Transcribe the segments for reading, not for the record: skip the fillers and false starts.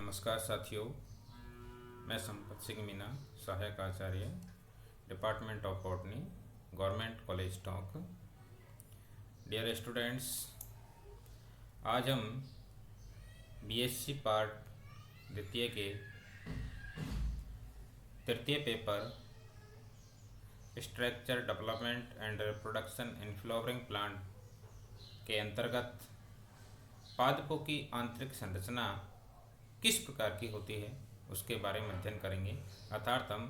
नमस्कार साथियों, मैं संपत सिंह मीना, सहायक आचार्य, department of botany, government college Tonk. Dear students, आज हम बीएससी पार्ट द्वितीय के तृतीय paper structure development and production in flowering plant के अंतर्गत पादपों की आंतरिक संरचना किस प्रकार की होती है उसके बारे में अध्ययन करेंगे। अर्थात हम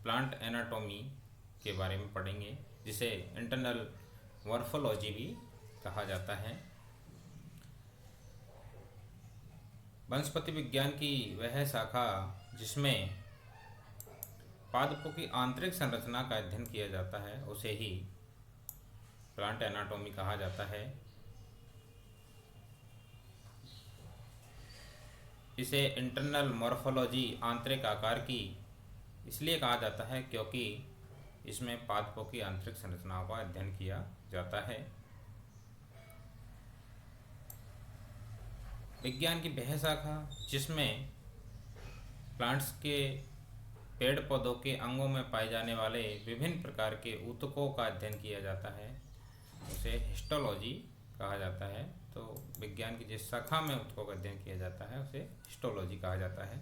प्लांट एनाटॉमी के बारे में पढ़ेंगे, जिसे इंटरनल मॉर्फोलॉजी भी कहा जाता है। वनस्पति विज्ञान की वह शाखा जिसमें पादपों की आंतरिक संरचना का अध्ययन किया जाता है उसे ही प्लांट एनाटॉमी कहा जाता है। इसे इंटरनल मॉर्फोलॉजी, आंतरिक आकार की, इसलिए कहा जाता है क्योंकि इसमें पादपों की आंतरिक संरचनाओं का अध्ययन किया जाता है। विज्ञान की वह शाखा जिसमें प्लांट्स के पेड़ पौधों के अंगों में पाए जाने वाले विभिन्न प्रकार के ऊतकों का अध्ययन किया जाता है उसे हिस्टोलॉजी कहा जाता है। तो विज्ञान की जिस शाखा में ऊतकों का अध्ययन किया जाता है उसे हिस्टोलॉजी कहा जाता है।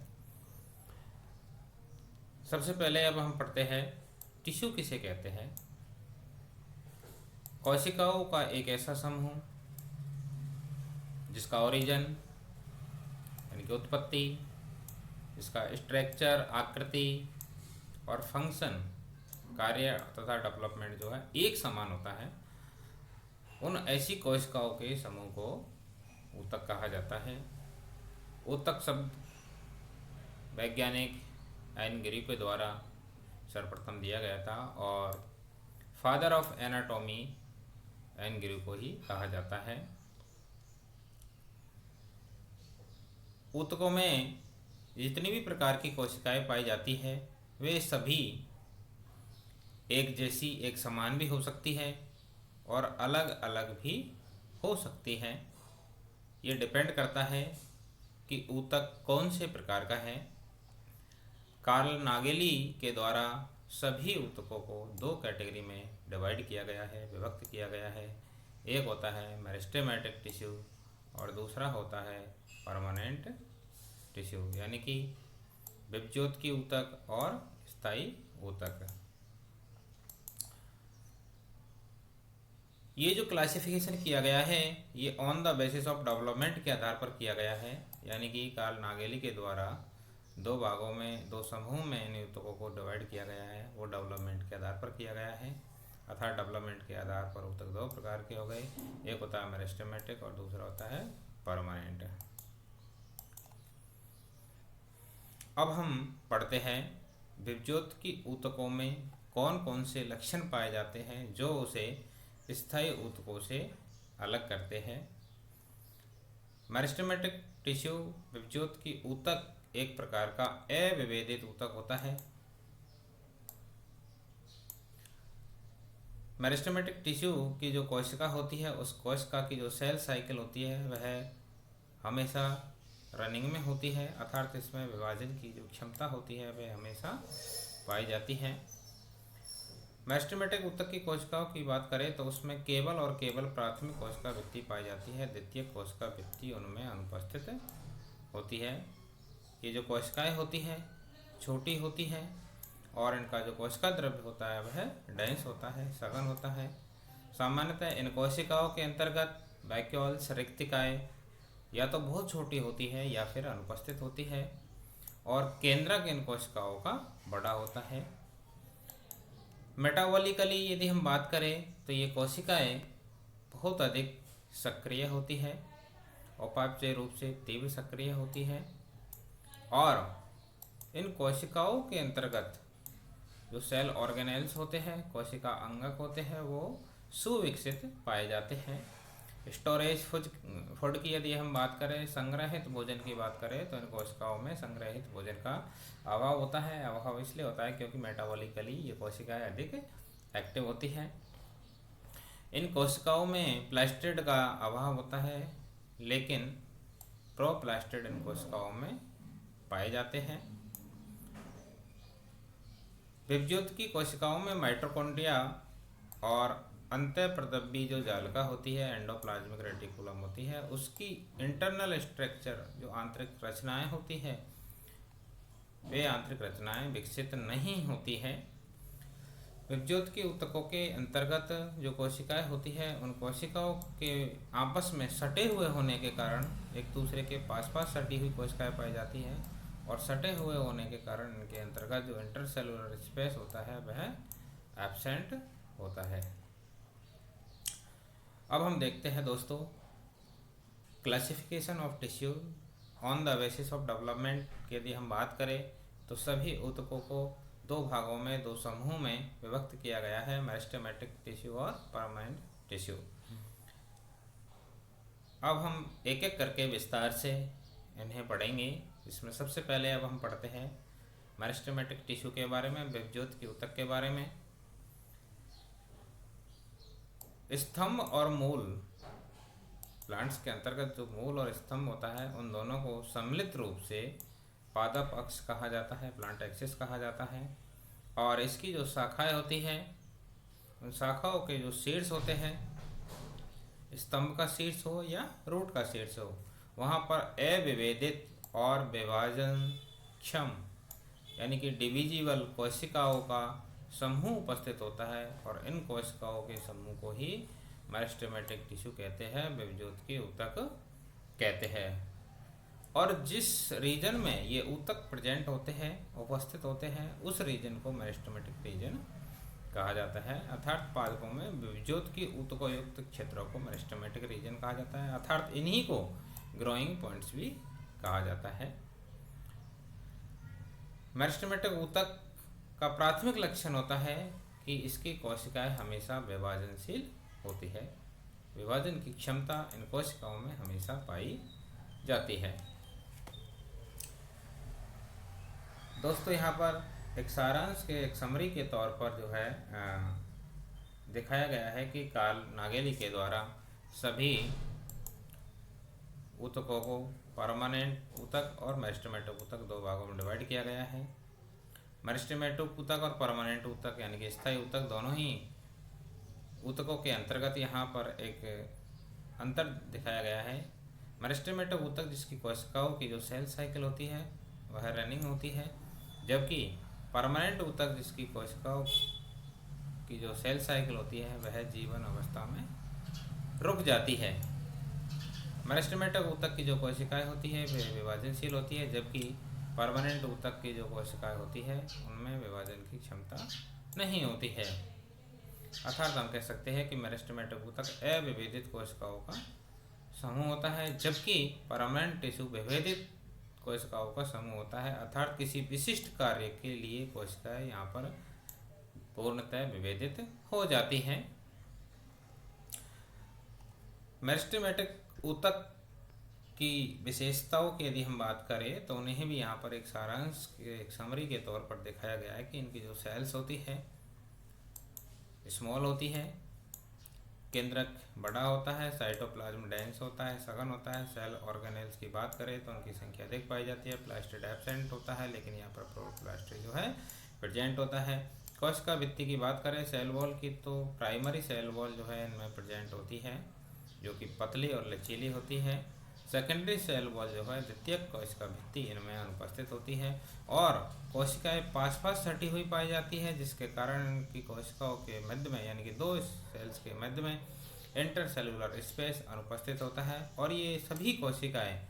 सबसे पहले अब हम पढ़ते हैं टिश्यू किसे कहते हैं। कोशिकाओं का एक ऐसा समूह जिसका ओरिजिन यानी कि उत्पत्ति, इसका स्ट्रक्चर, आकृति और फंक्शन, कार्य तथा डेवलपमेंट जो है एक समान होता है, उन ऐसी कोशिकाओं के समूह को ऊतक कहा जाता है। ऊतक शब्द वैज्ञानिक एन गिरी के द्वारा सर्वप्रथम दिया गया था और फादर ऑफ एनाटॉमी एन गिरी को ही कहा जाता है। ऊतकों में जितनी भी प्रकार की कोशिकाएं पाई जाती है वे सभी एक जैसी, एक समान भी हो सकती है और अलग अलग भी हो सकती हैं। ये डिपेंड करता है कि ऊतक कौन से प्रकार का है। कार्ल नागेली के द्वारा सभी ऊतकों को दो कैटेगरी में डिवाइड किया गया है, विभक्त किया गया है। एक होता है मेरिस्टेमेटिक टिश्यू और दूसरा होता है परमानेंट टिश्यू, यानी कि विभज्योत ऊतक और स्थायी ऊतक। ये जो क्लासिफिकेशन किया गया है ये on the basis of development के आधार पर किया गया है, यानी कि कार्ल नागेली के द्वारा दो भागों में, दो समूह में इन ऊतकों को डिवाइड किया गया है, वो डेवलपमेंट के आधार पर किया गया है। अर्थात डेवलपमेंट के आधार पर ऊतक दो प्रकार के हो गए, एक होता है मेरिस्टेमेटिक और दूसरा होता है परमानेंट। अब हम पढ़ते हैं विभज्योत की ऊतकों में कौन कौन से लक्षण पाए जाते हैं जो उसे स्थायी ऊतकों से अलग करते हैं। मेरिस्टेमेटिक टिश्यू विभज्योत की ऊतक एक प्रकार का अविभेदित ऊतक होता है। मेरिस्टेमेटिक टिश्यू की जो कोशिका होती है उस कोशिका की जो सेल साइकिल होती है वह हमेशा रनिंग में होती है, अर्थात इसमें विभाजन की जो क्षमता होती है वह हमेशा पाई जाती है। मेरिस्टेमेटिक ऊतक की कोशिकाओं की बात करें तो उसमें केवल और केवल प्राथमिक कोशिका भित्ति पाई जाती है, द्वितीय कोशिका भित्ति उनमें अनुपस्थित होती है। ये जो कोशिकाएं होती हैं छोटी होती हैं और इनका जो कोशिका द्रव्य होता है वह डेंस होता है, सघन होता है। सामान्यतः इन कोशिकाओं के अंतर्गत वैक्यूल्स, रिक्तिकाएँ या तो बहुत छोटी होती है या फिर अनुपस्थित होती है और केंद्रक इन कोशिकाओं का बड़ा होता है। मेटाबॉलिकली यदि हम बात करें तो ये कोशिकाएं बहुत अधिक सक्रिय होती है, उपापचय रूप से तीव्र सक्रिय होती है और इन कोशिकाओं के अंतर्गत जो सेल ऑर्गेनेल्स होते हैं, कोशिका अंगक होते हैं, वो सुविकसित पाए जाते हैं। स्टोरेज फूड की यदि हम बात करें, संग्रहित भोजन की बात करें तो इन कोशिकाओं में संग्रहित भोजन का अभाव होता है। अभाव इसलिए होता है क्योंकि मेटाबॉलिकली ये कोशिकाएं अधिक एक्टिव होती हैं। इन कोशिकाओं में प्लास्टिड का अभाव होता है, लेकिन प्रोप्लास्टिड इन कोशिकाओं में पाए जाते हैं। विभज्योत की कोशिकाओं में माइटोकॉन्ड्रिया और अंतःप्रदब्बी जो जालिका होती है, एंडोप्लाज्मिक रेटिकुलम होती है, उसकी इंटरनल स्ट्रक्चर जो आंतरिक रचनाएं होती है, वे आंतरिक रचनाएं विकसित नहीं होती है। विभज्योत के ऊतकों के अंतर्गत जो कोशिकाएं होती है, उन कोशिकाओं के आपस में सटे हुए होने के कारण एक दूसरे के पास पास सटी हुई कोशिकाएं पाई जाती हैं, और सटे हुए होने के कारण इनके अंतर्गत जो इंटरसेलुलर स्पेस होता है वह एब्सेंट होता है। अब हम देखते हैं दोस्तों classification of tissue on the basis of development की यदि हम बात करें तो सभी ऊतकों को दो भागों में, दो समूह में विभक्त किया गया है, मेरिस्टेमेटिक टिश्यू और परमानेंट टिश्यू। अब हम एक एक करके विस्तार से इन्हें पढ़ेंगे। इसमें सबसे पहले अब हम पढ़ते हैं मेरिस्टेमेटिक टिश्यू के बारे में, विभज्योत के ऊतक के बारे में। स्तंभ और मूल, प्लांट्स के अंतर्गत जो मूल और स्तंभ होता है उन दोनों को सम्मिलित रूप से पादप अक्ष कहा जाता है, प्लांट एक्सिस कहा जाता है। और इसकी जो शाखाएं होती हैं, उन शाखाओं के जो शीर्ष होते हैं, स्तंभ का शीर्ष हो या रूट का शीर्ष हो, वहाँ पर अविभेदित और विभाजनक्षम यानी कि डिविजिबल कोशिकाओं का समूह उपस्थित होता है, और इन कोशिकाओं के समूह को ही मेरिस्टेमेटिक टिश्यू कहते हैं, विभज्योत के ऊतक कहते हैं। और जिस रीजन में ये ऊतक प्रेजेंट होते हैं, उपस्थित होते हैं, उस रीजन को मेरिस्टेमेटिक रीजन कहा जाता है। अर्थात पादपों में विभज्योत की ऊतकों युक्त क्षेत्रों को मेरिस्टेमेटिक रीजन कहा जाता है, अर्थात इन्हीं को ग्रोइंग पॉइंट्स भी कहा जाता है। मेरिस्टेमेटिक ऊतक का प्राथमिक लक्षण होता है कि इसकी कोशिकाएं हमेशा विभाजनशील होती है। विभाजन की क्षमता इन कोशिकाओं में हमेशा पाई जाती है। दोस्तों यहाँ पर एक सारांश के, एक समरी के तौर पर जो है दिखाया गया है कि कार्ल नागेली के द्वारा सभी ऊतकों को परमानेंट ऊतक और मेरिस्टेमेटिक ऊतक दो भागों में डिवाइड किया गया है। मेरिस्टेमेटिक ऊतक और परमानेंट ऊतक यानी कि स्थायी ऊतक दोनों ही ऊतकों के अंतर्गत यहाँ पर एक अंतर दिखाया गया है। मेरिस्टेमेटिक ऊतक जिसकी कोशिकाओं की जो सेल साइकिल होती है वह रनिंग होती है, जबकि परमानेंट ऊतक जिसकी कोशिकाओं की जो सेल साइकिल होती है वह जीवन अवस्था में रुक जाती है। मेरिस्टेमेटिक ऊतक की जो कोशिकाएं होती है वे विभाजनशील होती है, जबकि परमानेंट ऊतक की जो कोशिकाएं होती है उनमें विभाजन की क्षमता नहीं होती है। अर्थात हम कह सकते हैं कि मेरिस्टेमेटिक ऊतक अविभेदित कोशिकाओं का समूह होता है, जबकि परमानेंट टिश्यू विभेदित कोशिकाओं का समूह होता है। अर्थात किसी विशिष्ट कार्य के लिए कोशिकाएं यहाँ पर पूर्णतः विभेदित हो जाती हैं। मेरिस्टेमेटिक ऊतक की विशेषताओं की यदि हम बात करें तो उन्हें भी यहाँ पर एक सारांश, एक समरी के तौर पर दिखाया गया है कि इनकी जो सेल्स होती है स्मॉल होती है, केंद्रक बड़ा होता है, साइटोप्लाज्म डेंस होता है, सघन होता है। सेल ऑर्गेनेल्स की बात करें तो उनकी संख्या अधिक पाई जाती है। प्लास्टिड एब्सेंट होता है, लेकिन यहाँ पर प्रोटोप्लास्ट जो है प्रेजेंट होता है। कोशिका भित्ति की बात करें सेल वॉल की तो प्राइमरी सेल वॉल जो है इनमें प्रेजेंट होती है, जो कि पतली और लचीली होती है। सेकेंडरी सेल वॉल जो है द्वितीयक कोशिका भित्ति इनमें अनुपस्थित होती है, और कोशिकाएं पास पास सटी हुई पाई जाती है, जिसके कारण इनकी कोशिकाओं के मध्य में यानी कि दो सेल्स के मध्य में इंटरसेलुलर स्पेस अनुपस्थित होता है, और ये सभी कोशिकाएं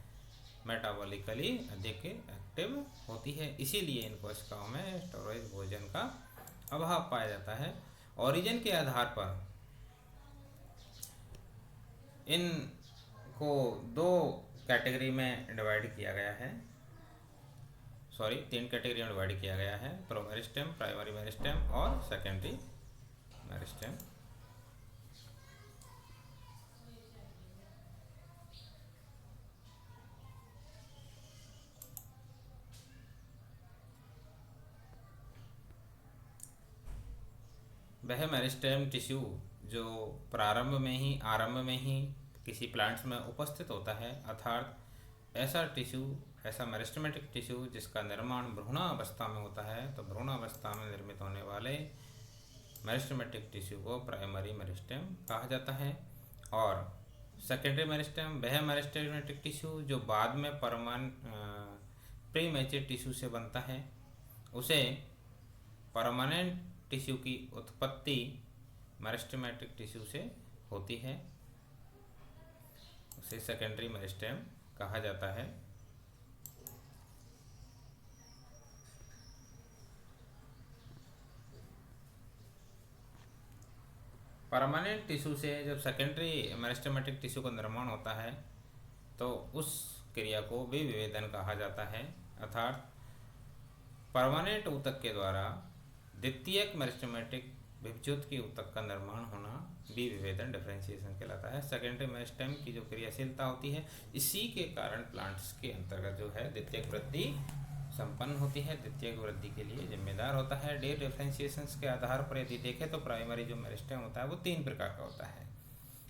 मेटाबॉलिकली अधिक एक्टिव होती है। इसीलिए इन कोशिकाओं में स्टोरेज भोजन का अभाव पाया जाता है। ओरिजिन के आधार पर इन को दो कैटेगरी में डिवाइड किया गया है, तीन कैटेगरी में डिवाइड किया गया है। प्रोमेरिस्टेम, प्राइमरी मेरिस्टेम और सेकेंडरी मेरिस्टेम। वह मेरिस्टेम टिश्यू जो आरंभ में ही किसी प्लांट्स में उपस्थित होता है, अर्थात ऐसा टिश्यू ऐसा मेरिस्टेमेटिक टिश्यू जिसका निर्माण भ्रूणावस्था में होता है, तो भ्रूणावस्था में निर्मित होने वाले मेरिस्टेमेटिक टिश्यू को प्राइमरी मेरिस्टेम कहा जाता है। और सेकेंडरी मेरिस्टेम वह मेरिस्टेमेटिक टिश्यू जो बाद में प्री मैच्योर टिश्यू से बनता है, उसे परमानेंट टिश्यू की उत्पत्ति मेरिस्टेमेटिक टिश्यू से होती है, उसे सेकेंडरी मेरिस्टेम कहा जाता है। परमानेंट टिश्यू से जब सेकेंडरी मेरिस्टेमेटिक टिश्यू का निर्माण होता है तो उस क्रिया को विभेदन कहा जाता है, अर्थात परमानेंट ऊतक के द्वारा द्वितीयक मेरिस्टेमेटिक विभज्योत की ऊतक का निर्माण होना विभेदन डिफरेंशिएशन कहलाता है। सेकेंडरी मेरिस्टेम की जो क्रियाशीलता होती है, इसी के कारण प्लांट्स के अंतर्गत जो है द्वितीयक वृद्धि संपन्न होती है, द्वितीयक वृद्धि के लिए जिम्मेदार होता है। डे डिफरेंशिएशन के आधार पर यदि देखें तो प्राइमरी जो मेरिस्टेम होता है वो 3 प्रकार का होता है।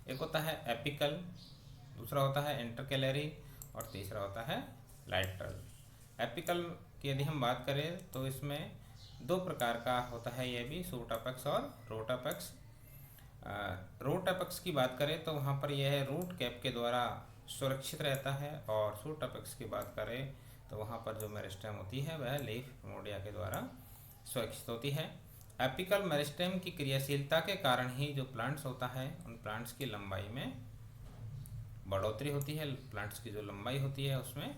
एक होता है एपिकल, दूसरा होता है इंटरकैलरी और तीसरा होता है लैटरल। एपिकल की यदि हम बात करें तो इसमें 2 प्रकार का होता है, यह भी शूट अपेक्स और रूट अपेक्स। रूट अपेक्स की बात करें तो वहाँ पर यह रूट कैप के द्वारा सुरक्षित रहता है, और शूट अपेक्स की बात करें तो वहाँ पर जो मेरिस्टेम होती है वह लीफ प्रिमोर्डिया के द्वारा सुरक्षित होती है। एपिकल मेरिस्टेम की क्रियाशीलता के कारण ही जो प्लांट्स होता है उन प्लांट्स की लंबाई में बढ़ोतरी होती है, प्लांट्स की जो लंबाई होती है उसमें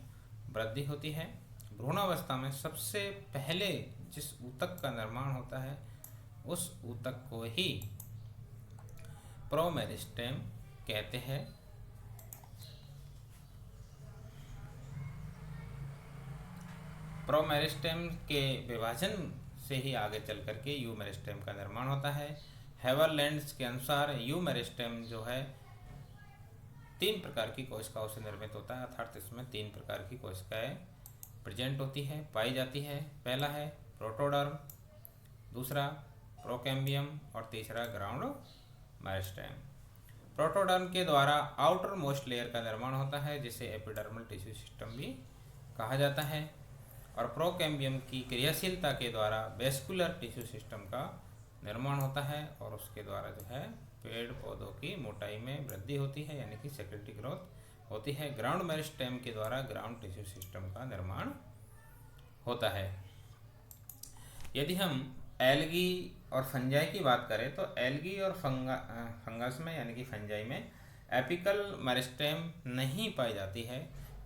वृद्धि होती है। भ्रूणावस्था में सबसे पहले जिस ऊतक का निर्माण होता है उस ऊतक को ही प्रोमेरिस्टेम कहते हैं। प्रोमेरिस्टेम के विभाजन से ही आगे चल करके यू मेरिस्टेम का निर्माण होता है। हेवरलैंड्स के अनुसार यू मेरिस्टेम जो है 3 प्रकार की कोशिकाओं से निर्मित होता है, अर्थात इसमें 3 प्रकार की कोशिकाएं प्रेजेंट होती है, पाई जाती है। पहला है प्रोटोडर्म, दूसरा प्रोकैम्बियम और तीसरा ग्राउंड मेरिस्टेम। प्रोटोडर्म के द्वारा आउटर मोस्ट लेयर का निर्माण होता है जिसे एपिडर्मल टिश्यू सिस्टम भी कहा जाता है, और प्रोकैम्बियम की क्रियाशीलता के द्वारा वेस्कुलर टिश्यू सिस्टम का निर्माण होता है, और उसके द्वारा जो है पेड़ पौधों की मोटाई में वृद्धि होती है, यानी कि सेकेंडरी ग्रोथ होती है। ग्राउंड मेरिस्टेम के द्वारा ग्राउंड टिश्यू सिस्टम का निर्माण होता है। यदि हम एल्गी और फंजाई की बात करें तो एल्गी और फंगस में यानी कि फंजाई में एपिकल मेरिस्टेम नहीं पाई जाती है।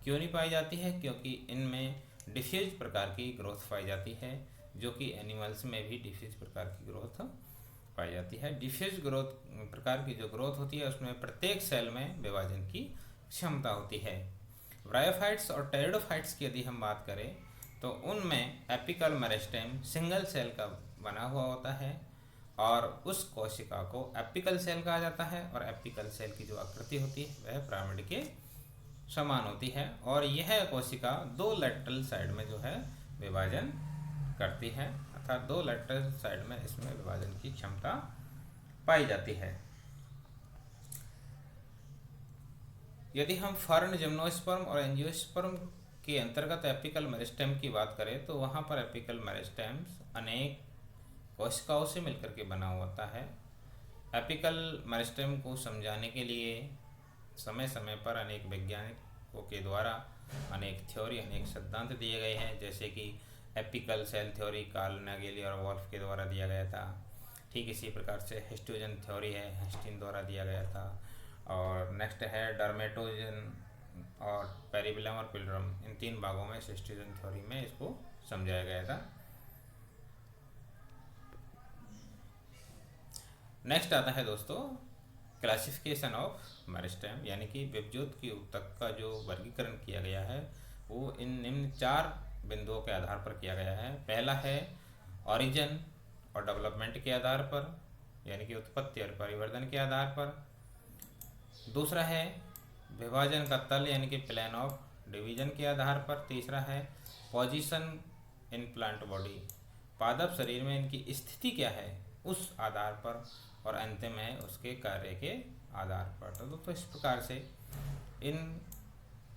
क्यों नहीं पाई जाती है? क्योंकि इनमें डिफ्यूज प्रकार की ग्रोथ पाई जाती है, जो कि एनिमल्स में भी डिफ्यूज प्रकार की ग्रोथ पाई जाती है। डिफ्यूज ग्रोथ प्रकार की जो ग्रोथ होती है उसमें प्रत्येक सेल में विभाजन की क्षमता होती है। ब्रायोफाइट्स और टेरिडोफाइट्स की यदि हम बात करें तो उनमें एपिकल मेरिस्टेम सिंगल सेल का बना हुआ होता है, और उस कोशिका को एपिकल सेल कहा जाता है, और एपिकल सेल की जो आकृति होती है वह पिरामिड के समान होती है, और यह कोशिका 2 लैटरल साइड में जो है विभाजन करती है, अर्थात 2 लैटरल साइड में इसमें विभाजन की क्षमता पाई जाती है। यदि हम फर्न, जिम्नोस्पर्म और एंजियोस्पर्म के अंतर्गत एपिकल मेरिस्टेम की बात करें तो वहाँ पर एपिकल मेरिस्टेम अनेक कोशिकाओं से मिलकर के बना होता है। एपिकल मेरिस्टेम को समझाने के लिए समय समय पर अनेक वैज्ञानिकों के द्वारा अनेक थ्योरी, अनेक सिद्धांत दिए गए हैं, जैसे कि apical cell theory Karl Nageli और वॉल्फ के द्वारा दिया गया था। ठीक इसी प्रकार से हिस्टोजन थ्योरी है, हेस्टिन द्वारा दिया गया था। और नेक्स्ट है डर्मेटोजन और पेरिबिलम और पिलरम, इन 3 भागों में हिस्टोजन थ्योरी में इसको समझाया गया था। नेक्स्ट आता है दोस्तों क्लासिफिकेशन ऑफ मेरिस्टेम, यानी कि विभज्योत की ऊतक का जो वर्गीकरण किया गया है वो इन निम्न 4 बिंदुओं के आधार पर किया गया है। पहला है ओरिजिन और डेवलपमेंट के आधार पर, यानी कि उत्पत्ति और परिवर्धन के आधार पर। दूसरा है विभाजन का तल, यानी कि प्लान ऑफ डिवीजन के आधार पर। तीसरा है पोजीशन इन प्लांट बॉडी, पादप शरीर में इनकी स्थिति क्या है उस आधार पर। और अंतिम है उसके कार्य के आधार पर। तो इस प्रकार से इन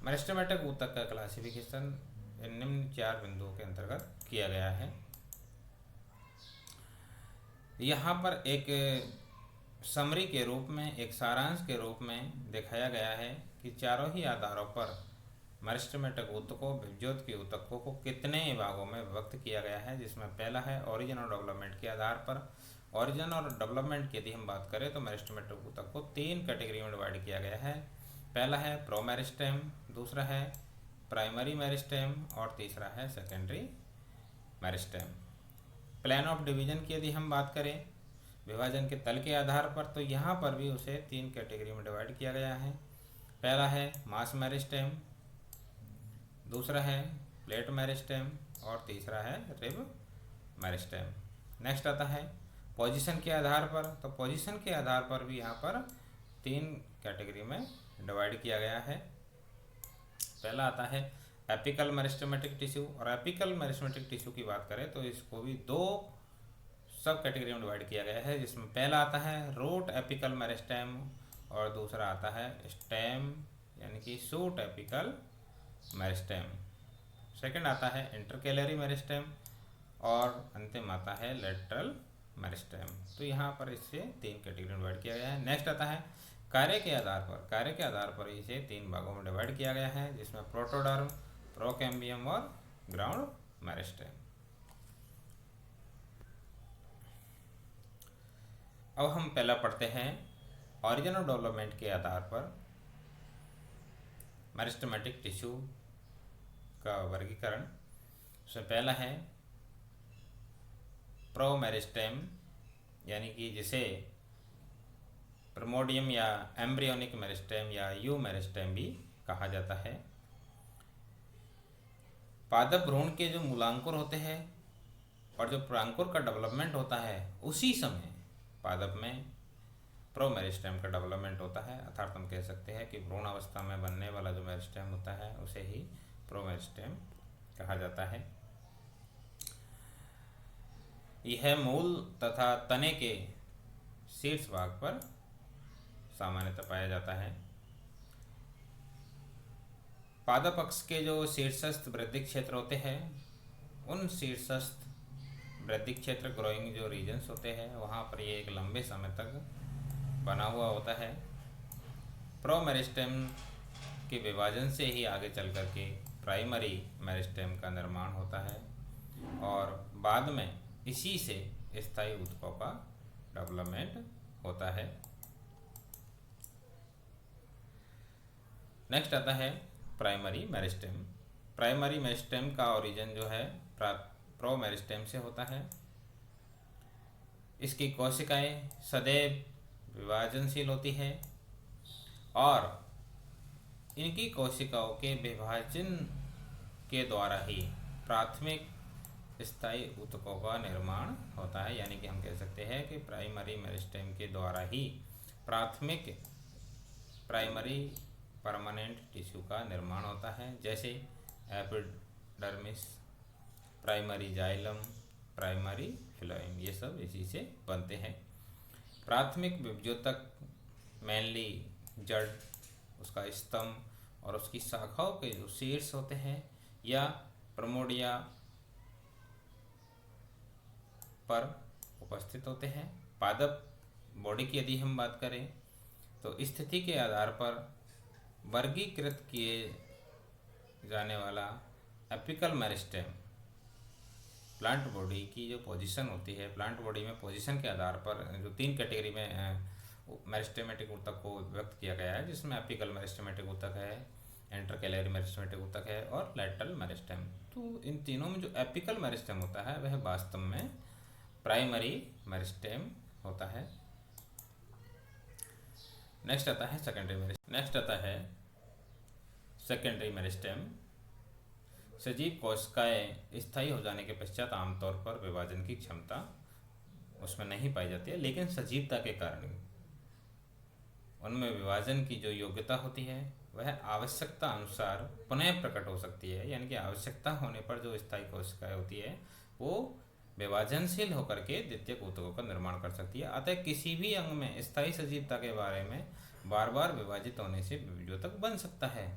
मेरिस्टेमेटिक ऊतक का क्लासिफिकेशन निम्न 4 बिंदुओं के अंतर्गत किया गया है। यहाँ पर एक समरी के रूप में, एक सारांश के रूप में दिखाया गया है कि चारों ही आधारों पर मेरिस्टेमेटिक ऊतकों, विभज्योत के ऊतकों को कितने भागों में विभक्त किया गया है, जिसमें पहला है ओरिजिन और डेवलपमेंट के आधार पर। ओरिजिन और डेवलपमेंट की यदि हम बात करें तो मेरिस्टेमेटिक ऊतक को 3 कैटेगरी में डिवाइड किया गया है। पहला है प्रोमेरिस्टेम, दूसरा है प्राइमरी मेरिस्टेम और तीसरा है secondary meristem. Plan of division की यदि हम बात करें, विभाजन के तल के आधार पर, तो यहाँ पर भी उसे 3 कैटेगरी में डिवाइड किया गया है। पहला है मास मेरिस्टेम, दूसरा है प्लेट मेरिस्टेम और तीसरा है रिब मेरिस्टेम। नेक्स्ट आता है पोजीशन के आधार पर, तो पोजीशन के आधार पर भी यहाँ पर 3 कैटेगरी में डिवाइड किया गया है। पहला आता है एपिकल मेरिस्टेमेटिक टिश्यू, और एपिकल मेरिस्टेमेटिक टिश्यू की बात करें तो इसको भी 2 सब कैटेगरी में डिवाइड किया गया है, जिसमें पहला आता है रूट एपिकल मेरिस्टेम और दूसरा आता है स्टेम यानी कि शूट एपिकल मेरिस्टेम। सेकंड आता है इंटरकैलरी मेरिस्टेम और अंतिम आता है लेटरल मेरिस्टेम। तो यहाँ पर इसे 3 कैटेगरी में डिवाइड किया गया है। नेक्स्ट आता है कार्य के आधार पर इसे 3 भागों में डिवाइड किया गया है, जिसमें प्रोटोडर्म, प्रोकैम्बियम और ग्राउंड मेरिस्टेम। अब हम पहला पढ़ते हैं ओरिजिन और डेवलपमेंट के आधार पर मेरिस्टेमेटिक टिश्यू का वर्गीकरण। उसमें पहला है प्रोमेरिस्टेम, यानी कि जिसे प्रिमोडियम या एम्ब्रियोनिक मेरिस्टेम या यू मेरिस्टेम भी कहा जाता है। पादप भ्रूण के जो मूलांकुर होते हैं और जो प्रांकुर का डेवलपमेंट होता है, उसी समय पादप में प्रोमेरिस्टेम का डेवलपमेंट होता है। अर्थात हम कह सकते हैं कि भ्रूण अवस्था में बनने वाला जो मेरिस्टेम होता है उसे ही प्रोमेरिस्टेम कहा जाता है। यह मूल तथा तने के शीर्ष भाग पर सामान्यतः पाया जाता है। पादप अक्ष के जो शीर्षस्थ वृद्धि क्षेत्र होते हैं, उन शीर्षस्थ वृद्धि क्षेत्र ग्रोइंग जो रीजन्स होते हैं, वहाँ पर ये एक लंबे समय तक बना हुआ होता है। प्रोमेरिस्टेम के विभाजन से ही आगे चल कर के प्राइमरी मेरिस्टेम का निर्माण होता है और बाद में इसी से स्थायी ऊतकों का डेवलपमेंट होता है। नेक्स्ट आता है प्राइमरी मेरिस्टेम। प्राइमरी मेरिस्टेम का ओरिजिन जो है प्रोमेरिस्टेम से होता है। इसकी कोशिकाएं सदैव विभाजनशील होती है और इनकी कोशिकाओं के विभाजन के द्वारा ही प्राथमिक स्थायी ऊतकों का निर्माण होता है। यानी कि हम कह सकते हैं कि प्राइमरी मेरिस्टेम के द्वारा ही प्राथमिक प्राइमरी परमानेंट टिश्यू का निर्माण होता है, जैसे epidermis, primary xylem, primary phloem, ये सब इसी से बनते हैं। प्राथमिक विभज्योतक मेनली जड़, उसका स्तंभ और उसकी शाखाओं के जो शीर्ष होते हैं या प्रमोडिया पर उपस्थित होते हैं। पादप बॉडी की यदि हम बात करें तो स्थिति के आधार पर वर्गीकृत किए जाने वाला एपिकल मेरिस्टेम प्लांट बॉडी की जो पोजीशन होती है, प्लांट बॉडी में पोजीशन के आधार पर जो 3 कैटेगरी में मेरिस्टेमेटिक ऊतक को व्यक्त किया गया है, जिसमें एपिकल मेरिस्टेमेटिक ऊतक है, इंटरकैलरी मेरिस्टेमेटिक ऊतक है और लैटरल मेरिस्टेम। तो इन तीनों में जो एपिकल मेरिस्टेम होता है वह वास्तव में प्राइमरी मेरिस्टेम होता है। नेक्स्ट आता है सेकेंडरी मेरिस्टेम। सजीव कोशिकाएं स्थायी हो जाने के पश्चात आमतौर पर विभाजन की क्षमता उसमें नहीं पाई जाती है, लेकिन सजीवता के कारण उनमें विभाजन की जो योग्यता होती है वह आवश्यकता अनुसार पुनः प्रकट हो सकती है। यानी कि आवश्यकता होने पर जो स्थायी कोशिकाएं होती है वो विभाजनशील होकर के द्वितीयक ऊतकों का निर्माण कर सकती है। अतः किसी भी अंग में स्थायी सजीवता के बारे में बार बार विभाजित होने से विभज्योतक बन सकता है।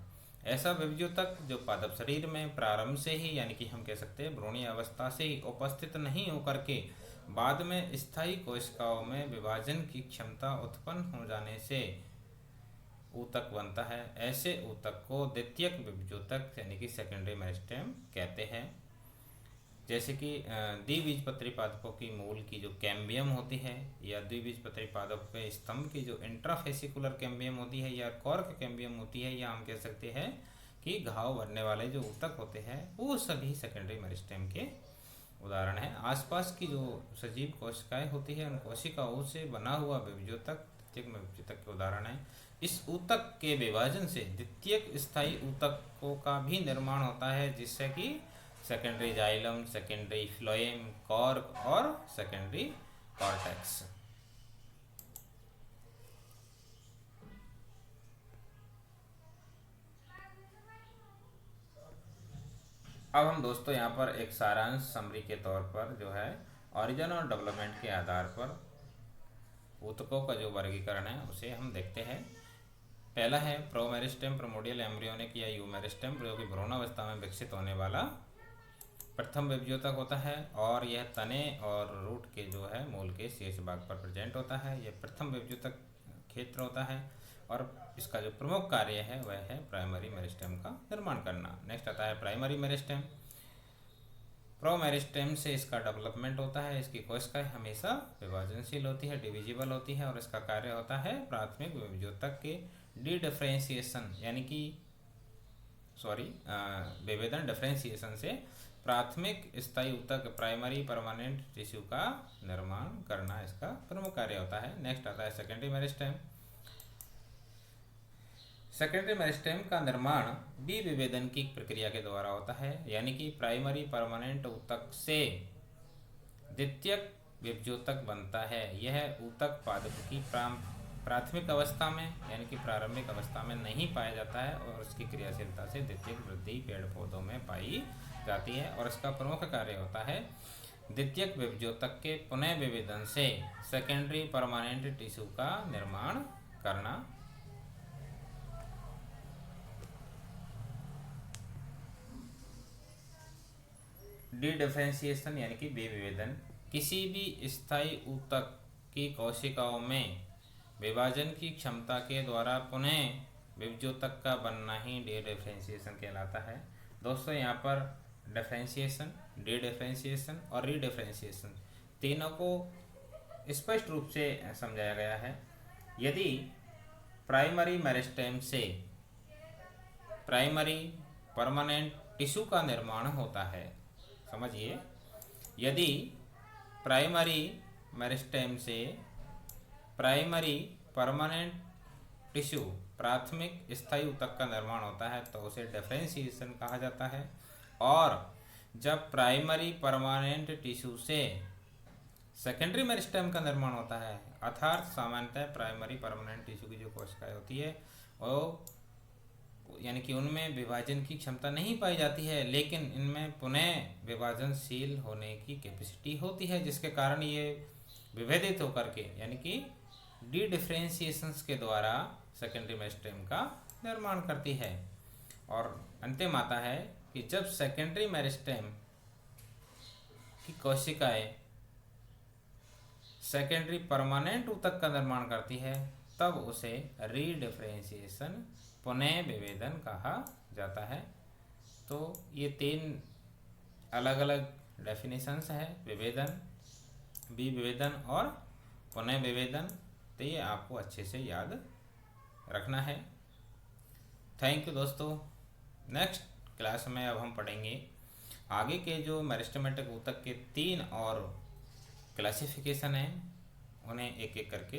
ऐसा विभज्योतक जो पादप शरीर में प्रारंभ से ही यानी कि हम कह सकते हैं भ्रूणीय अवस्था से ही उपस्थित नहीं होकर के बाद में स्थायी कोशिकाओं में विभाजन की क्षमता उत्पन्न हो जाने से ऊतक बनता है, ऐसे ऊतक को द्वितीयक विभज्योतक यानी कि सेकेंडरी मेरिस्टेम कहते हैं। जैसे कि द्विबीजपत्री पादपों की मूल की जो कैम्बियम होती है या द्विबीजपत्री पादप के स्तंभ की जो इंट्राफेसिकुलर कैम्बियम होती है या कॉर्क कैम्बियम होती है, या हम कह सकते हैं कि घाव भरने वाले जो ऊतक होते हैं, वो सभी सेकेंडरी मेरिस्टेम के उदाहरण हैं। आसपास की जो सजीव कोशिकाएं होती है, उन कोशिकाओं से बना हुआ विभज्योतक द्वितीयक विभज्योतक के उदाहरण है। इस ऊतक के विभाजन से द्वितीयक स्थायी ऊतकों का भी निर्माण होता है, जिससे कि secondary xylem, secondary phloem, cork और सेकेंडरी कॉर्टेक्स। अब हम दोस्तों यहाँ पर एक सारांश समरी के तौर पर जो है ओरिजिन और डेवलपमेंट के आधार पर ऊतकों का जो वर्गीकरण है उसे हम देखते हैं। पहला है प्रोमेरिस्टेम प्रोमोडियल एम्ब्रियोनिक या यूमेरिस्टेम, जो कि भ्रूणावस्था में विकसित होने वाला प्रथम विभज्योतक होता है और यह तने और रूट के जो है मूल के शेष भाग पर प्रेजेंट होता है। यह प्रथम विभज्योतक क्षेत्र होता है और इसका जो प्रमुख कार्य है वह है प्राइमरी मेरिस्टेम का निर्माण करना। नेक्स्ट आता है प्राइमरी मेरिस्टेम। प्रोमेरिस्टेम से इसका डेवलपमेंट होता है। इसकी कोशिकाएं हमेशा विभाजनशील होती है, डिविजिबल होती है और इसका कार्य होता है प्राथमिक विभज्योतक के डी डिफरेंशिएशन यानी कि विभेदन डिफरेंशिएशन से प्राथमिक स्थायी ऊतक प्राइमरी परमानेंट टिश्यू का निर्माण करना इसका प्रमुख कार्य होता है। नेक्स्ट आता है सेकेंडरी मेरिस्टेम। सेकेंडरी मेरिस्टेम का निर्माण विभेदन की प्रक्रिया के द्वारा होता है, यानी कि प्राइमरी परमानेंट ऊतक से द्वितीयक विभज्योतक बनता है। यह ऊतक पादप की प्राथमिक अवस्था में यानी कि प्रारंभिक अवस्था में नहीं पाया जाता है और उसकी क्रियाशीलता से द्वितीयक वृद्धि पेड़ पौधों में पाई जाती है और इसका प्रमुख कार्य होता है द्वितीयक विभज्योतक के पुनः विभेदन से सेकेंडरी परमानेंट टिश्यू का निर्माण करना। डी डिफरेंशिएशन यानी कि विभेदन किसी भी स्थायी ऊतक की कोशिकाओं में विभाजन की क्षमता के द्वारा पुनः विभज्योतक का बनना ही डी डिफरेंशिएशन कहलाता है। दोस्तों यहाँ पर डिफरेंशिएशन, डी डिफरेंशिएशन और री डिफरेंशिएशन तीनों को स्पष्ट रूप से समझाया गया है। यदि प्राइमरी मेरिस्टेम से प्राइमरी परमानेंट टिश्यू का निर्माण होता है, समझिए, यदि प्राइमरी मेरिस्टेम से प्राइमरी परमानेंट टिश्यू प्राथमिक स्थायी ऊतक का निर्माण होता है तो उसे डिफरेंशिएशन कहा जाता है। और जब प्राइमरी परमानेंट टिश्यू से सेकेंडरी मेरिस्टेम का निर्माण होता है, अर्थात सामान्यतः प्राइमरी परमानेंट टिश्यू की जो कोशिकाएं होती है वो यानी कि उनमें विभाजन की क्षमता नहीं पाई जाती है, लेकिन इनमें पुनः विभाजनशील होने की कैपेसिटी होती है, जिसके कारण ये विभेदित होकर के यानी कि डी डिफरेंशिएशंस के द्वारा सेकेंडरी मेरिस्टेम का निर्माण करती है। और अंतिम आता है कि जब सेकेंडरी मेरिस्टेम की कोशिकाएं सेकेंडरी परमानेंट ऊतक का निर्माण करती है तब उसे री डिफरेंशिएशन पुनः विभेदन कहा जाता है। तो ये तीन अलग अलग डेफिनेशंस हैं, विभेदन, विभेदन और पुनः विभेदन। तो ये आपको अच्छे से याद रखना है। थैंक यू दोस्तों। नेक्स्ट क्लास में अब हम पढ़ेंगे आगे के जो मेरिस्टेमेटिक ऊतक के 3 और क्लासिफिकेशन हैं, उन्हें एक एक करके